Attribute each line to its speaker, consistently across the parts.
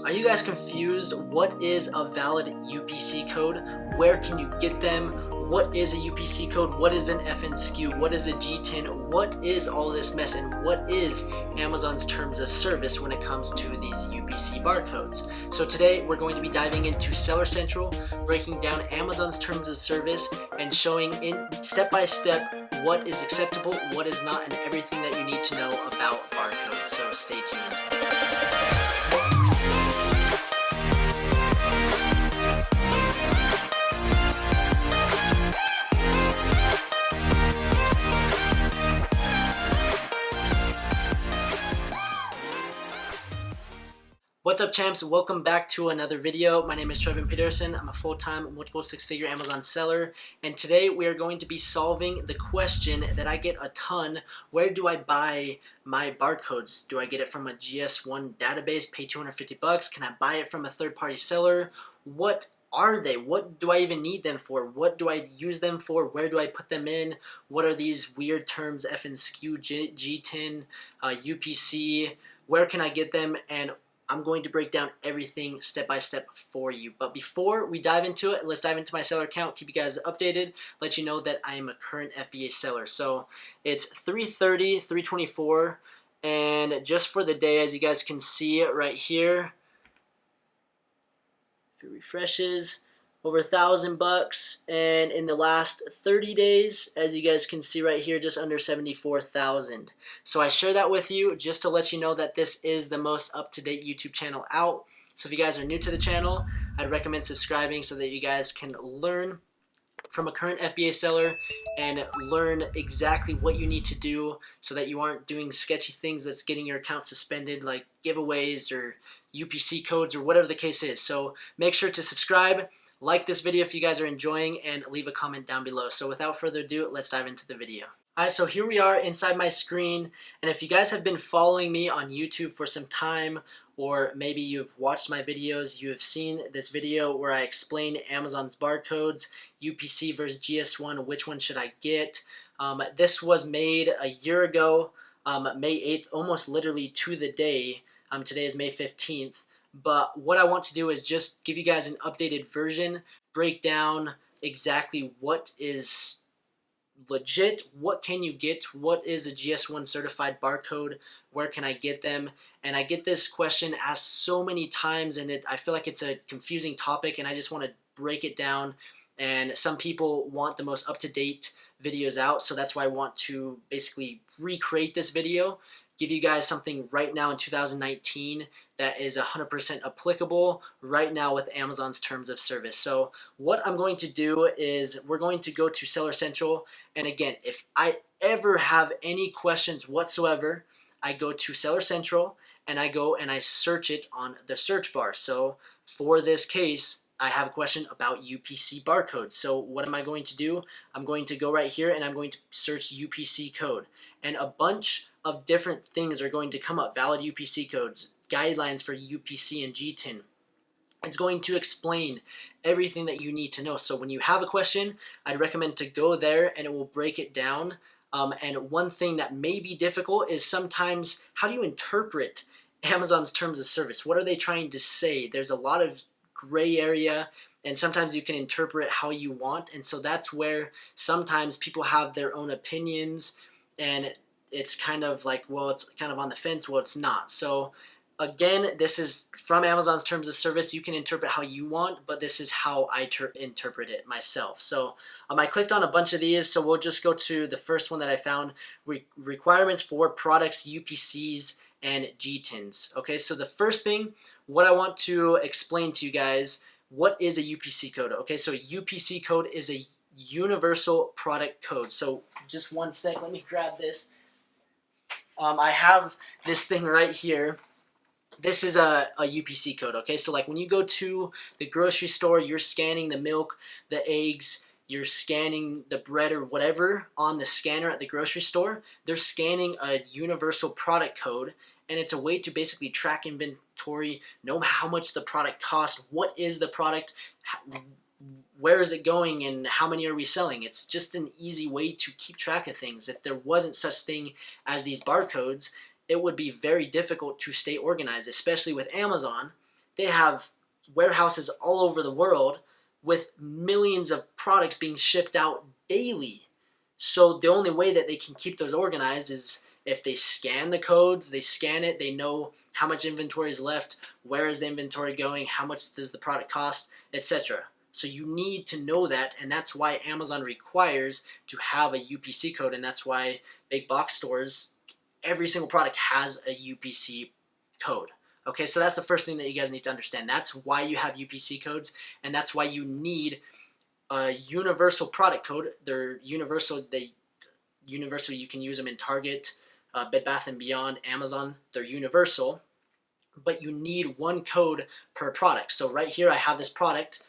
Speaker 1: Are you guys confused? What is a valid UPC code? Where can you get them? What is a UPC code? What is an FNSKU? What is a G10? What is all this mess? And what is Amazon's terms of service when it comes to these UPC barcodes? So today we're going to be diving into Seller Central, breaking down Amazon's terms of service, and showing in step by step what is acceptable, what is not, and everything that you need to know about barcodes. So stay tuned. What's up, champs? Welcome back to another video. My name is Trevin Peterson. I'm a full-time multiple six-figure Amazon seller, and today we are going to be solving the question that I get a ton: where do I buy my barcodes? Do I get it from a GS1 database, pay $250? Can I buy it from a third-party seller? What are they? What do I even need them for? What do I use them for? Where do I put them in? What are these weird terms, FNSKU, G10, UPC? Where can I get them? And I'm going to break down everything step by step for you. But before we dive into it, let's dive into my seller account, keep you guys updated, let you know that I am a current FBA seller. So it's 3:30, 3:24, and just for the day, as you guys can see right here, if it refreshes, over $1,000, and in the last 30 days, as you guys can see right here, just under 74,000. So I share that with you just to let you know that this is the most up-to-date YouTube channel out. So if you guys are new to the channel, I'd recommend subscribing so that you guys can learn from a current FBA seller and learn exactly what you need to do so that you aren't doing sketchy things that's getting your account suspended, like giveaways or UPC codes or whatever the case is. So make sure to subscribe, like this video if you guys are enjoying, and leave a comment down below. So without further ado, let's dive into the video. Alright, so here we are inside my screen, and if you guys have been following me on YouTube for some time, or maybe you've watched my videos, you have seen this video where I explain Amazon's barcodes, UPC versus GS1, which one should I get. This was made a year ago, May 8th, almost literally to the day. Today is May 15th. But what I want to do is just give you guys an updated version, break down exactly what is legit, what can you get, what is a GS1 certified barcode, where can I get them. And I get this question asked so many times, and I feel like it's a confusing topic, and I just want to break it down. And some people want the most up-to-date videos out, so that's why I want to basically recreate this video, give you guys something right now in 2019 that is 100% applicable right now with Amazon's terms of service. So what I'm going to do is we're going to go to Seller Central, and again, if I ever have any questions whatsoever, I go to Seller Central and I go and I search it on the search bar. So for this case, I have a question about UPC barcodes. So what am I going to do? I'm going to go right here and I'm going to search UPC code, and a bunch of different things are going to come up. Valid UPC codes, guidelines for UPC and G10. It's going to explain everything that you need to know. So when you have a question, I'd recommend to go there and it will break it down. And one thing that may be difficult is sometimes, how do you interpret Amazon's terms of service? What are they trying to say? There's a lot of gray area, and sometimes you can interpret how you want, and so that's where sometimes people have their own opinions, and it's kind of like, well, it's kind of on the fence, well, it's not. So again, this is from Amazon's terms of service. You can interpret how you want, but this is how I interpret it myself. So I clicked on a bunch of these, so we'll just go to the first one that I found, requirements for products, UPCs, and G10s. Okay, so the first thing, what I want to explain to you guys, what is a UPC code? Okay, so a UPC code is a universal product code. So just one sec, let me grab this. I have this thing right here. This is a UPC code, okay? So like when you go to the grocery store, you're scanning the milk, the eggs, you're scanning the bread or whatever on the scanner at the grocery store, they're scanning a universal product code, and it's a way to basically track inventory, know how much the product costs, what is the product, where is it going, and how many are we selling. It's just an easy way to keep track of things. If there wasn't such thing as these barcodes, it would be very difficult to stay organized, especially with Amazon, they have warehouses all over the world with millions of products being shipped out daily. So the only way that they can keep those organized is if they scan the codes, they scan it, they know how much inventory is left, where is the inventory going, how much does the product cost, etc. So you need to know that, and that's why Amazon requires to have a UPC code, and that's why big box stores, every single product has a UPC code. Okay, so that's the first thing that you guys need to understand. That's why you have UPC codes, and that's why you need a universal product code. They're universal. Universal. You can use them in Target, Bed Bath & Beyond, Amazon. They're universal, but you need one code per product. So right here, I have this product.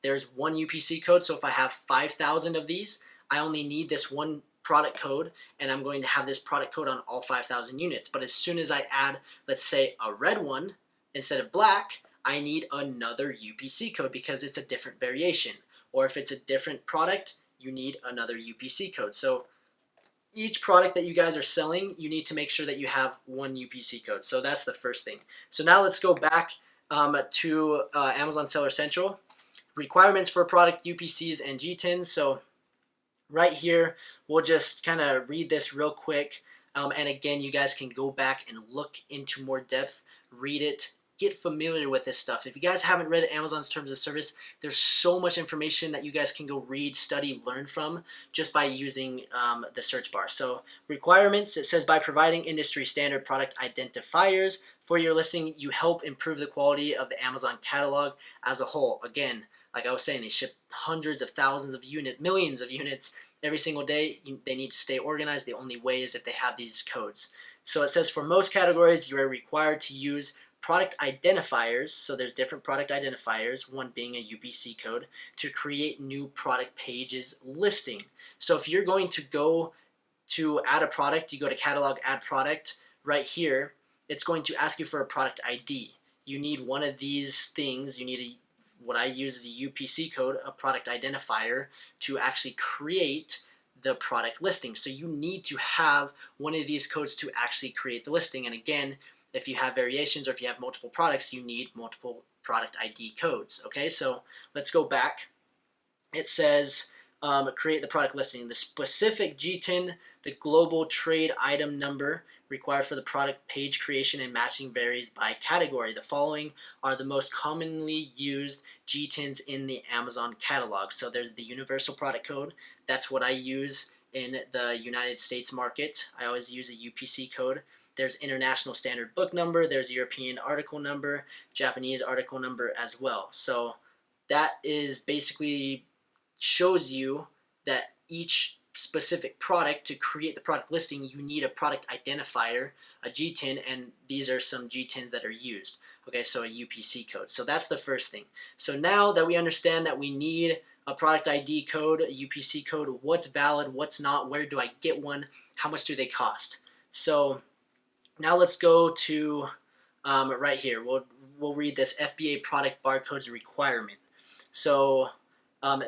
Speaker 1: There's one UPC code. So if I have 5,000 of these, I only need this one product code, and I'm going to have this product code on all 5,000 units. But as soon as I add, let's say, a red one instead of black, I need another UPC code because it's a different variation. Or if it's a different product, you need another UPC code. So each product that you guys are selling, you need to make sure that you have one UPC code. So that's the first thing. So now let's go back to Amazon Seller Central. Requirements for product UPCs and GTINs. So right here, we'll just kind of read this real quick. And again, you guys can go back and look into more depth, read it, get familiar with this stuff. If you guys haven't read Amazon's Terms of Service, there's so much information that you guys can go read, study, learn from just by using the search bar. So requirements, it says by providing industry standard product identifiers for your listing, you help improve the quality of the Amazon catalog as a whole. Again, like I was saying, they ship hundreds of thousands of units, millions of units every single day. They need to stay organized. The only way is if they have these codes. So it says for most categories, you are required to use product identifiers. So there's different product identifiers, one being a UPC code, to create new product pages listing. So if you're going to go to add a product, you go to catalog, add product. Right here, it's going to ask you for a product ID. You need one of these things. You need what I use is a UPC code, a product identifier, to actually create the product listing. So you need to have one of these codes to actually create the listing. And again, if you have variations or if you have multiple products, you need multiple product ID codes. Okay, so let's go back. It says create the product listing. The specific GTIN, the global trade item number required for the product page creation and matching varies by category. The following are the most commonly used GTINs in the Amazon catalog. So there's the universal product code. That's what I use in the United States market. I always use a UPC code. There's international standard book number. There's European article number, Japanese article number as well. So that is basically shows you that each specific product, to create the product listing, you need a product identifier, a GTIN, and these are some GTINs that are used. Okay, so a UPC code. So that's the first thing. So now that we understand that we need a product ID code, a UPC code, what's valid, what's not, where do I get one, how much do they cost? So now let's go to right here. We'll read this FBA product barcodes requirement. So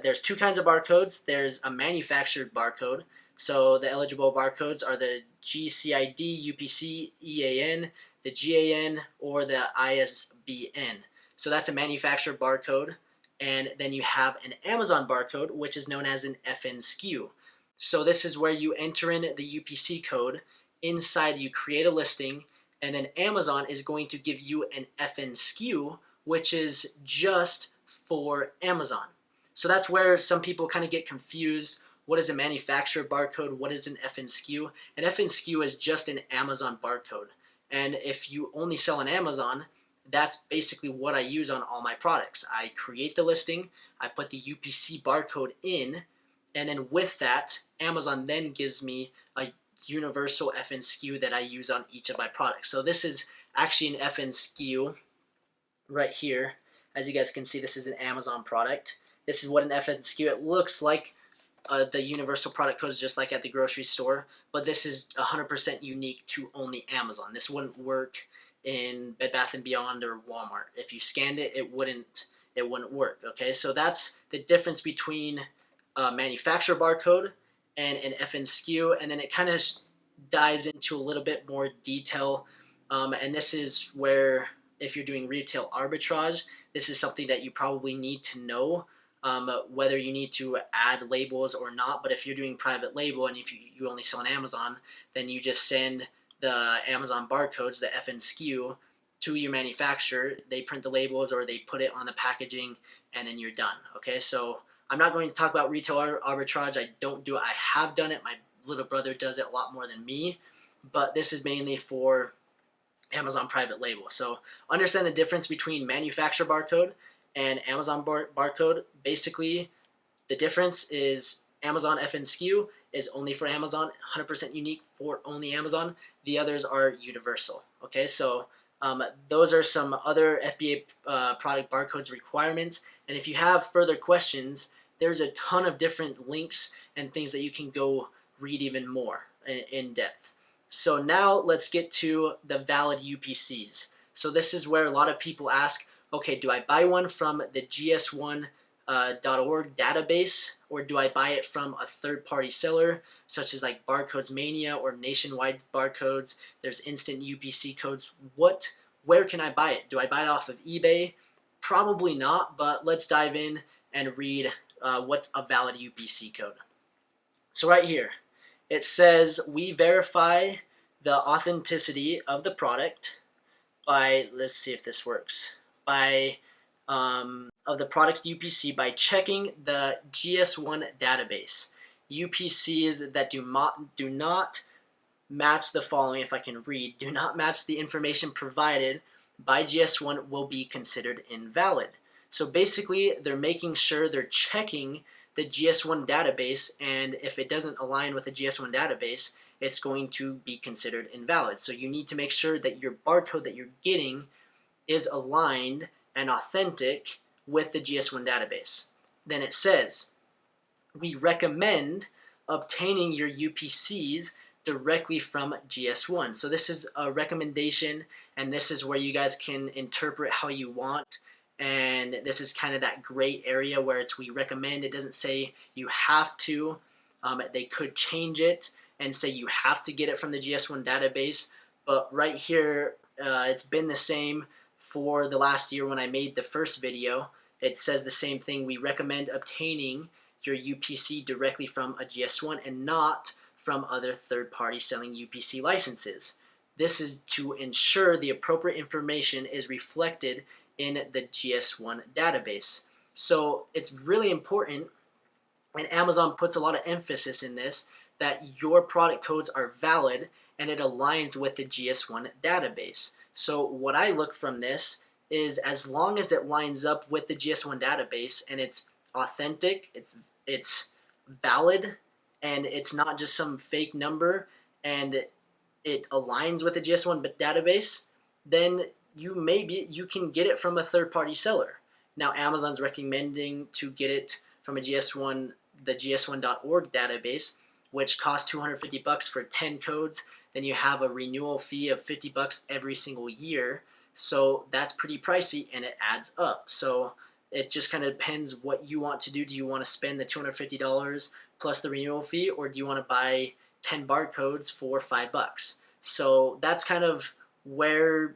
Speaker 1: there's two kinds of barcodes. There's a manufactured barcode. So the eligible barcodes are the GCID, UPC, EAN, the GAN, or the ISBN. So that's a manufactured barcode. And then you have an Amazon barcode, which is known as an FN SKU. So this is where you enter in the UPC code. Inside, you create a listing, and then Amazon is going to give you an FN SKU, which is just for Amazon. So that's where some people kind of get confused. What is a manufacturer barcode? What is an FN SKU? An FN SKU is just an Amazon barcode. And if you only sell on Amazon, that's basically what I use on all my products. I create the listing, I put the UPC barcode in, and then with that, Amazon then gives me a universal FN SKU that I use on each of my products. So this is actually an FN SKU right here. As you guys can see, this is an Amazon product. This is what an FN SKU, it looks like the universal product code is just like at the grocery store, but this is 100% unique to only Amazon. This wouldn't work in Bed Bath & Beyond or Walmart. If you scanned it, it wouldn't work. Okay, so that's the difference between a manufacturer barcode and an FN SKU, and then it kind of dives into a little bit more detail, and this is where if you're doing retail arbitrage, this is something that you probably need to know, whether you need to add labels or not. But if you're doing private label and if you only sell on Amazon, then you just send the Amazon barcodes, the FN SKU, to your manufacturer. They print the labels or they put it on the packaging, and then you're done. Okay, so I'm not going to talk about retail arbitrage. I don't do it. I have done it. My little brother does it a lot more than me, but this is mainly for Amazon private label. So understand the difference between manufacturer barcode and Amazon barcode. Basically, the difference is Amazon FN SKU is only for Amazon, 100% unique for only Amazon. The others are universal. Okay, so those are some other FBA product barcodes requirements. And if you have further questions, there's a ton of different links and things that you can go read even more in depth. So now let's get to the valid UPCs. So this is where a lot of people ask, okay, do I buy one from the GS1.org database, or do I buy it from a third-party seller, such as like Barcode Mania or Nationwide Barcodes? There's instant UPC codes. Where can I buy it? Do I buy it off of eBay? Probably not, but let's dive in and read what's a valid UPC code. So right here, it says we verify the authenticity of the product by, let's see if this works, by of the product UPC by checking the GS1 database. UPCs that do not match the following, if I can read, do not match the information provided by GS1 will be considered invalid. So basically, they're making sure they're checking the GS1 database, and if it doesn't align with the GS1 database, it's going to be considered invalid. So you need to make sure that your barcode that you're getting is aligned and authentic with the GS1 database. Then it says, we recommend obtaining your UPCs directly from GS1. So this is a recommendation, and this is where you guys can interpret how you want. And this is kind of that gray area where it's we recommend. It doesn't say you have to. They could change it and say you have to get it from the GS1 database. But right here, it's been the same for the last year when I made the first video. It says the same thing. We recommend obtaining your UPC directly from a GS1 and not from other third-party selling UPC licenses. This is to ensure the appropriate information is reflected in the GS1 database. So it's really important, and Amazon puts a lot of emphasis in this, that your product codes are valid and it aligns with the GS1 database. So what I look from this is as long as it lines up with the GS1 database and it's authentic, it's valid, and it's not just some fake number, and it aligns with the GS1 database, then you can get it from a third-party seller. Now Amazon's recommending to get it from a GS1, the GS1.org database, which costs $250 for 10 codes. Then you have a renewal fee of $50 every single year. So that's pretty pricey, and it adds up. So it just kind of depends what you want to do. Do you want to spend the $250 plus the renewal fee, or do you want to buy 10 barcodes for $5? So that's kind of where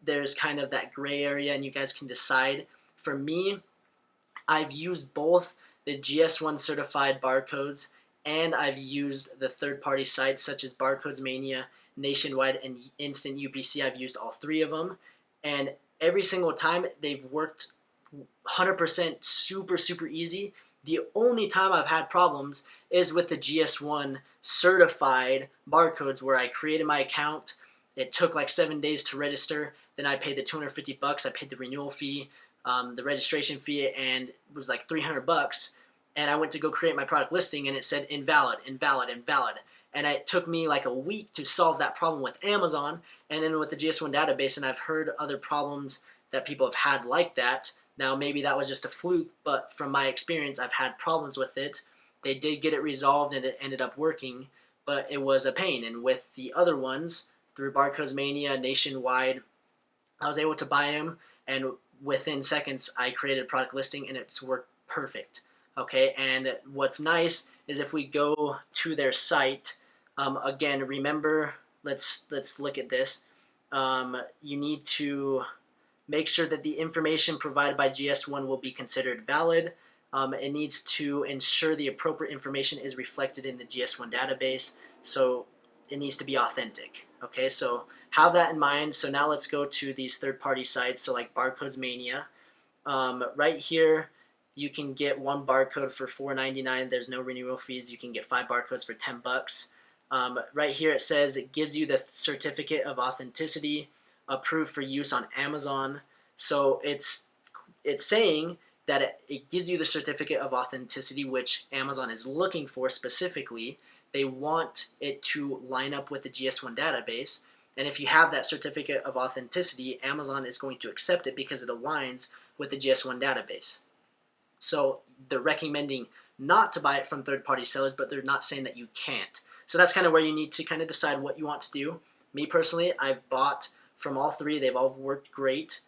Speaker 1: there's kind of that gray area, and you guys can decide. For me, I've used both the GS1 certified barcodes, and I've used the third-party sites such as Barcode Mania, Nationwide, and Instant UPC. I've used all three of them, and every single time they've worked 100% super easy. The only time I've had problems is with the GS1 certified barcodes, where I created my account. It took like 7 days to register. Then I paid the $250. I paid the renewal fee, the registration fee, and it was like $300. And I went to go create my product listing, and it said invalid, invalid, invalid. And it took me like a week to solve that problem with Amazon, and then with the GS1 database. And I've heard other problems that people have had like that. Now maybe that was just a fluke, but from my experience, I've had problems with it. They did get it resolved, and it ended up working, but it was a pain. And with the other ones, through Barcode Mania, Nationwide, I was able to buy them, and within seconds, I created a product listing, and it's worked perfect. Okay, and what's nice is if we go to their site, again, remember, let's look at this. You need to make sure that the information provided by GS1 will be considered valid. It needs to ensure the appropriate information is reflected in the GS1 database, so it needs to be authentic. Okay, so have that in mind. So now let's go to these third-party sites, so like Barcode Mania. Right here, you can get one barcode for $4.99. There's no renewal fees. You can get 5 barcodes for $10. Right here it says it gives you the certificate of authenticity approved for use on Amazon. So it's saying that it gives you the certificate of authenticity, which Amazon is looking for specifically. They want it to line up with the GS1 database. And if you have that certificate of authenticity, Amazon is going to accept it because it aligns with the GS1 database. So they're recommending not to buy it from third-party sellers, but they're not saying that you can't. So that's kind of where you need to kind of decide what you want to do. Me personally, I've bought from all 3. They've all worked great.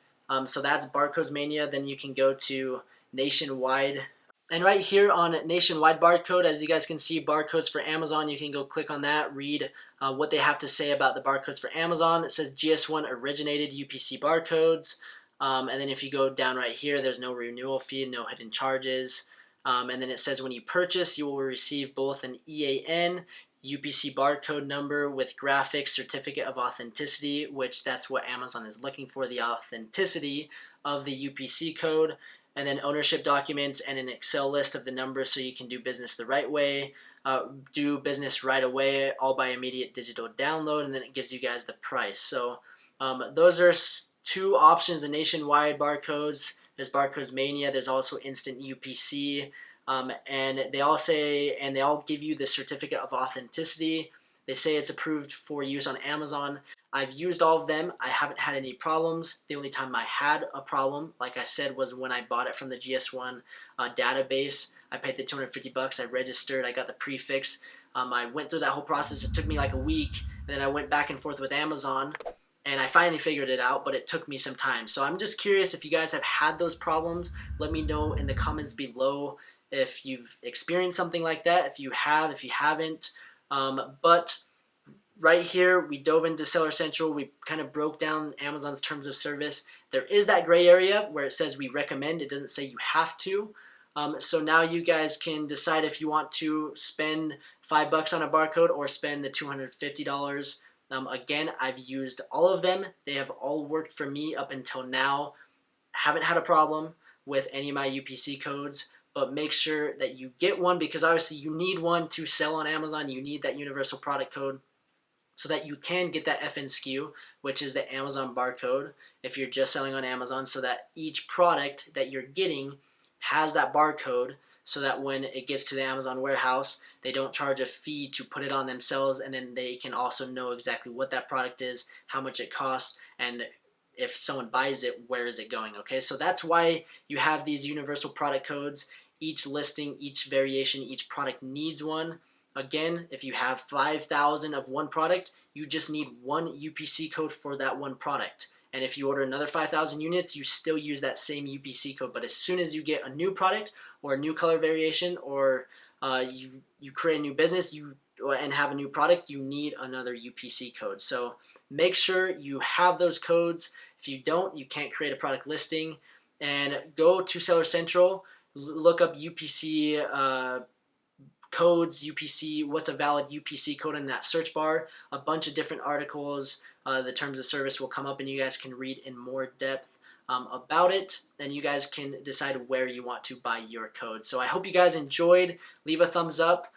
Speaker 1: So that's Barcodes Mania. Then you can go to Nationwide. And right here on Nationwide Barcode, as you guys can see, barcodes for Amazon, you can go click on that, read what they have to say about the barcodes for Amazon. It says GS1 originated UPC Barcodes. And then if you go down right here, there's no renewal fee, no hidden charges. And then it says when you purchase, you will receive both an EAN, UPC barcode number with graphics, certificate of authenticity, which that's what Amazon is looking for, the authenticity of the UPC code, and then ownership documents and an Excel list of the numbers so you can do business the right way, do business right away, all by immediate digital download, and then it gives you guys the price. So those are 2 options, the Nationwide barcodes. There's Barcodes Mania. There's also Instant UPC. And they all give you the certificate of authenticity. They say it's approved for use on Amazon. I've used all of them. I haven't had any problems. The only time I had a problem, like I said, was when I bought it from the GS1 database. I paid the $250. I registered. I got the prefix. I went through that whole process. It took me like a week, and then I went back and forth with Amazon, and I finally figured it out, but it took me some time. So I'm just curious if you guys have had those problems. Let me know in the comments below if you've experienced something like that, if you have, if you haven't. But right here, we dove into Seller Central. We kind of broke down Amazon's terms of service. There is that gray area where it says we recommend. It doesn't say you have to. So now you guys can decide if you want to spend $5 on a barcode or spend the $250. Again, I've used all of them. They have all worked for me up until now. Haven't had a problem with any of my UPC codes. But make sure that you get one, because obviously you need one to sell on Amazon. You need that universal product code so that you can get that FNSKU, which is the Amazon barcode, if you're just selling on Amazon, so that each product that you're getting has that barcode, so that when it gets to the Amazon warehouse, they don't charge a fee to put it on themselves, and then they can also know exactly what that product is, how much it costs, and if someone buys it, where is it going, okay? So that's why you have these universal product codes. Each listing, each variation, each product needs one. Again, if you have 5,000 of one product, you just need one UPC code for that one product. And if you order another 5,000 units, you still use that same UPC code. But as soon as you get a new product or a new color variation, or you create a new business and have a new product, you need another UPC code. So make sure you have those codes. If you don't, you can't create a product listing. And go to Seller Central. Look up UPC codes, UPC, what's a valid UPC code in that search bar. A bunch of different articles, the terms of service will come up, and you guys can read in more depth about it. Then you guys can decide where you want to buy your code. So I hope you guys enjoyed. Leave a thumbs up,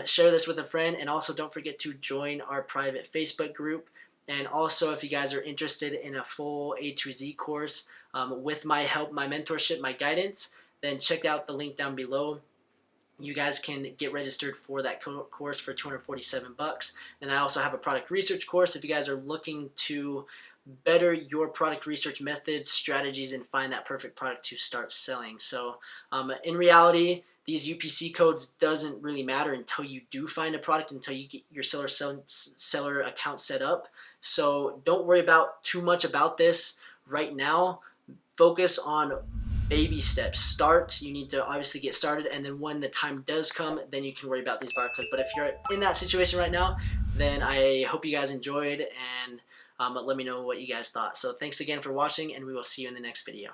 Speaker 1: share this with a friend, and also don't forget to join our private Facebook group. And also, if you guys are interested in a full A to Z course with my help, my mentorship, my guidance, then check out the link down below. You guys can get registered for that course for $247. And I also have a product research course if you guys are looking to better your product research methods, strategies, and find that perfect product to start selling. So in reality, these UPC codes doesn't really matter until you do find a product, until you get your seller account set up. So don't worry about too much about this right now. Focus on baby steps. Start. You need to obviously get started, and then when the time does come, then you can worry about these barcodes. But if you're in that situation right now, then I hope you guys enjoyed, and But let me know what you guys thought. So thanks again for watching, and we will see you in the next video.